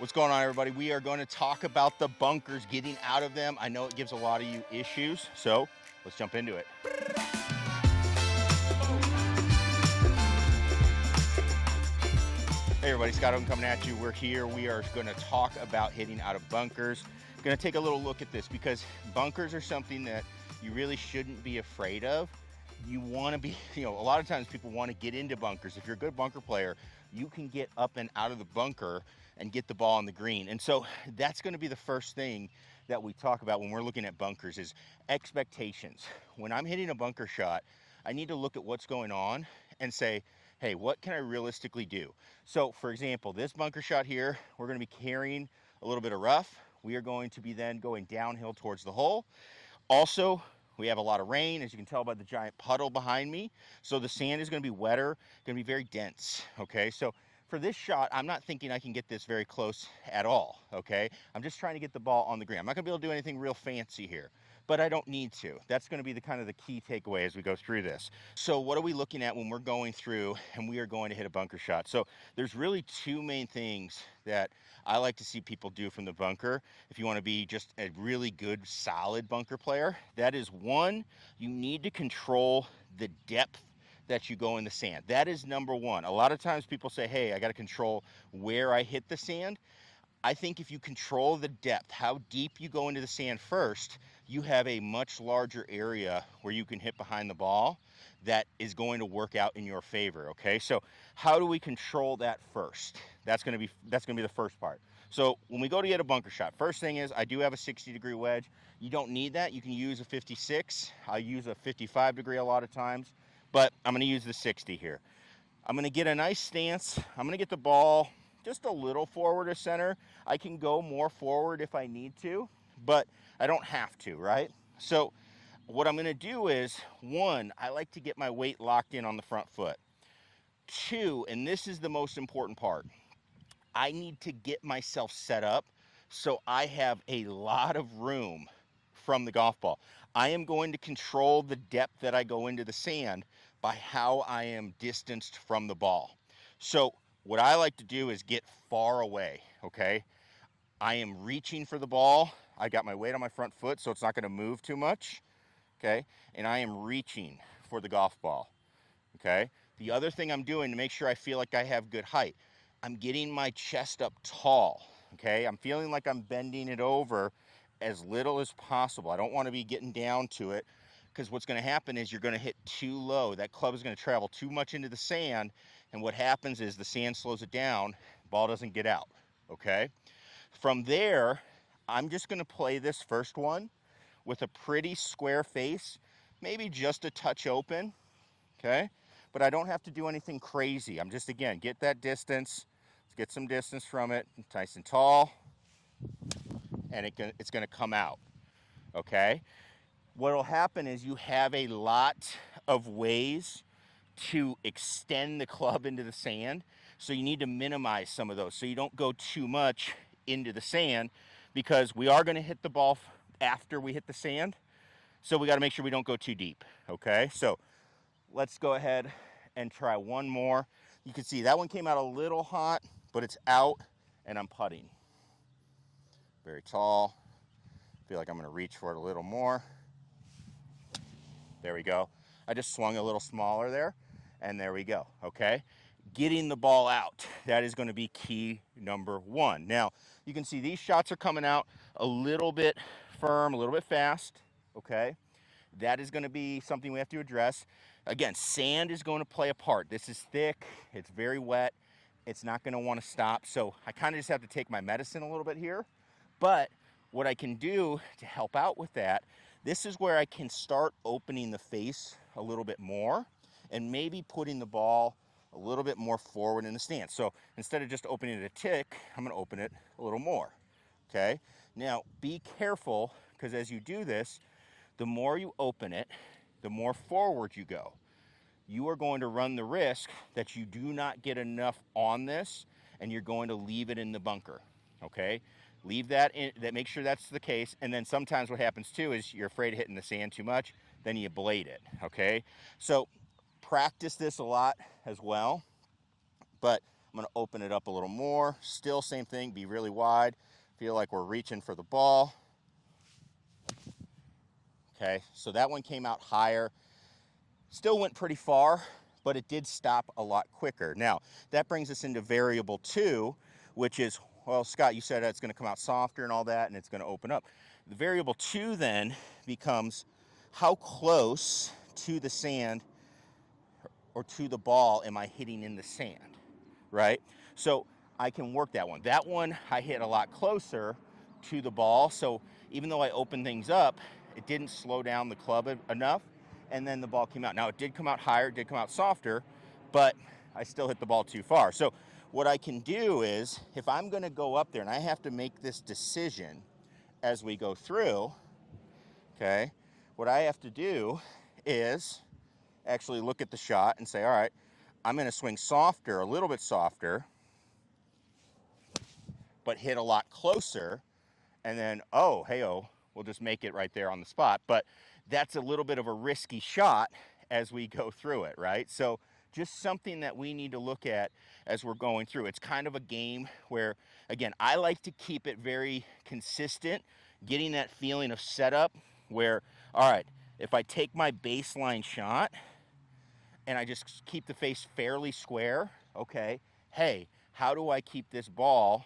What's going on, everybody? We are going to talk about the bunkers, getting out of them. I know it gives a lot of you issues, so let's jump into it. Hey everybody, Scott Oden coming at you. We're here. We are going to talk about hitting out of bunkers. Going to take a little look at this because bunkers are something that you really shouldn't be afraid of. You want to be, a lot of times people want to get into bunkers. If you're a good bunker player, you can get up and out of the bunker and get the ball on the green. And so that's going to be the first thing that we talk about when we're looking at bunkers is expectations. When I'm hitting a bunker shot, I need to look at what's going on and say, hey, what can I realistically do? So for example, this bunker shot here, we're going to be carrying a little bit of rough. We are going to be then going downhill towards the hole. Also, we have a lot of rain, as you can tell by the giant puddle behind me. So the sand is going to be wetter, going to be very dense, okay? So for this shot, I'm not thinking I can get this very close at all, okay? I'm just trying to get the ball on the green. I'm not going to be able to do anything real fancy here, but I don't need to. That's going to be the kind of the key takeaway as we go through this. So what are we looking at when we're going through and we are going to hit a bunker shot? So there's really two main things that I like to see people do from the bunker. If you want to be just a really good, solid bunker player, that is one, you need to control the depth that you go in the sand. That is number one. A lot of times people say, hey, I got to control where I hit the sand. I think if you control the depth, how deep you go into the sand first, you have a much larger area where you can hit behind the ball that is going to work out in your favor, okay? So how do we control that first? That's going to be the first part. So when we go to get a bunker shot, first thing is I do have a 60-degree wedge. You don't need that. You can use a 56. I use a 55-degree a lot of times, but I'm going to use the 60 here. I'm going to get a nice stance. I'm going to get the ball just a little forward of center. I can go more forward if I need to, but I don't have to, right? So what I'm going to do is, one, I like to get my weight locked in on the front foot. Two, and this is the most important part, I need to get myself set up so I have a lot of room from the golf ball. I am going to control the depth that I go into the sand by how I am distanced from the ball. So what I like to do is get far away, okay? I am reaching for the ball. I got my weight on my front foot so it's not going to move too much, okay? And I am reaching for the golf ball, okay? The other thing I'm doing to make sure I feel like I have good height, I'm getting my chest up tall, okay? I'm feeling like I'm bending it over as little as possible. I don't want to be getting down to it because what's going to happen is you're going to hit too low. That club is going to travel too much into the sand, and what happens is the sand slows it down, ball doesn't get out, okay? From there, I'm just going to play this first one with a pretty square face, maybe just a touch open, okay? But I don't have to do anything crazy. I'm just, again, get that distance. Let's get some distance from it, nice and tall, and it's going to come out, okay? What will happen is you have a lot of ways to extend the club into the sand, so you need to minimize some of those so you don't go too much into the sand, because we are going to hit the ball after we hit the sand, so we got to make sure we don't go too deep, okay? So let's go ahead and try one more. You can see that one came out a little hot, but it's out, and I'm putting. Very tall. Feel like I'm going to reach for it a little more. There we go. I just swung a little smaller there, and there we go, okay? Getting the ball out, that is going to be key number one. Now, you can see these shots are coming out a little bit firm, a little bit fast, okay? That is going to be something we have to address. Again, sand is going to play a part. This is thick, it's very wet, it's not going to want to stop, so I kind of just have to take my medicine a little bit here. But what I can do to help out with that, this is where I can start opening the face a little bit more and maybe putting the ball a little bit more forward in the stance. So instead of just opening it a tick, I'm going to open it a little more, okay? Now, be careful, because as you do this, the more you open it, the more forward you go. You are going to run the risk that you do not get enough on this, and you're going to leave it in the bunker, okay? Leave that in, make sure that's the case, and then sometimes what happens too is you're afraid of hitting the sand too much, then you blade it, okay? So practice this a lot as well, but I'm gonna open it up a little more. Still same thing, be really wide. Feel like we're reaching for the ball. Okay, so that one came out higher. Still went pretty far, but it did stop a lot quicker. Now, that brings us into variable 2, which is, well, Scott, you said it's gonna come out softer and all that, and it's gonna open up. The variable 2 then becomes how close to the sand or to the ball am I hitting in the sand, right? So I can work that one. That one I hit a lot closer to the ball, so even though I opened things up, it didn't slow down the club enough, and then the ball came out. Now, it did come out higher, it did come out softer, but I still hit the ball too far. So what I can do is, if I'm gonna go up there and I have to make this decision as we go through, okay, what I have to do is actually look at the shot and say, all right, I'm gonna swing softer, a little bit softer, but hit a lot closer, and then, oh, hey-oh, we'll just make it right there on the spot. But that's a little bit of a risky shot as we go through it, right? So just something that we need to look at as we're going through. It's kind of a game where, again, I like to keep it very consistent, getting that feeling of setup where, all right, if I take my baseline shot and I just keep the face fairly square, okay, hey, how do I keep this ball,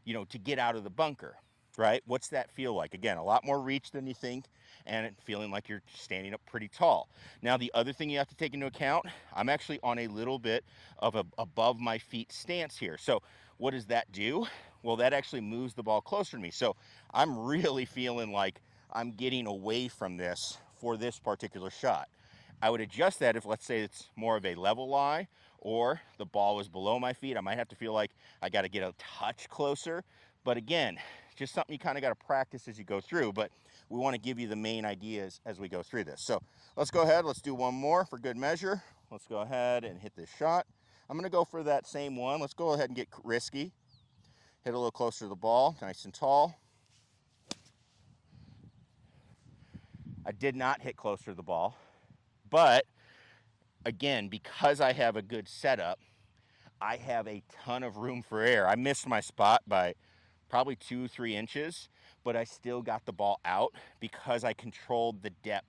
you know, to get out of the bunker, right? What's that feel like? Again, a lot more reach than you think, and feeling like you're standing up pretty tall. Now, the other thing you have to take into account, I'm actually on a little bit of a above my feet stance here. So what does that do? Well, that actually moves the ball closer to me. So I'm really feeling like I'm getting away from this for this particular shot. I would adjust that if, let's say, it's more of a level lie, or the ball was below my feet. I might have to feel like I got to get a touch closer. But again, just something you kind of got to practice as you go through. But we want to give you the main ideas as we go through this. So let's go ahead. Let's do one more for good measure. Let's go ahead and hit this shot. I'm going to go for that same one. Let's go ahead and get risky. Hit a little closer to the ball, nice and tall. I did not hit closer to the ball. But again, because I have a good setup, I have a ton of room for error. I missed my spot by probably 2-3 inches, but I still got the ball out because I controlled the depth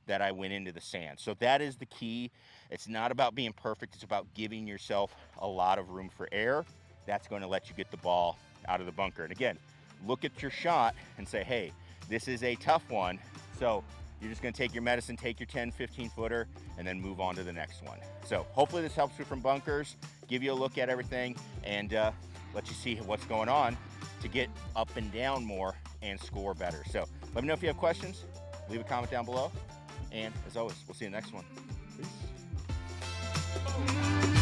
that I went into the sand. So that is the key. It's not about being perfect. It's about giving yourself a lot of room for error. That's going to let you get the ball out of the bunker. And again, look at your shot and say, hey, this is a tough one. So you're just gonna take your medicine, take your 10, 15 footer, and then move on to the next one. So hopefully this helps you from bunkers, give you a look at everything, and let you see what's going on to get up and down more and score better. So let me know if you have questions, leave a comment down below, and as always, we'll see you in the next one. Peace.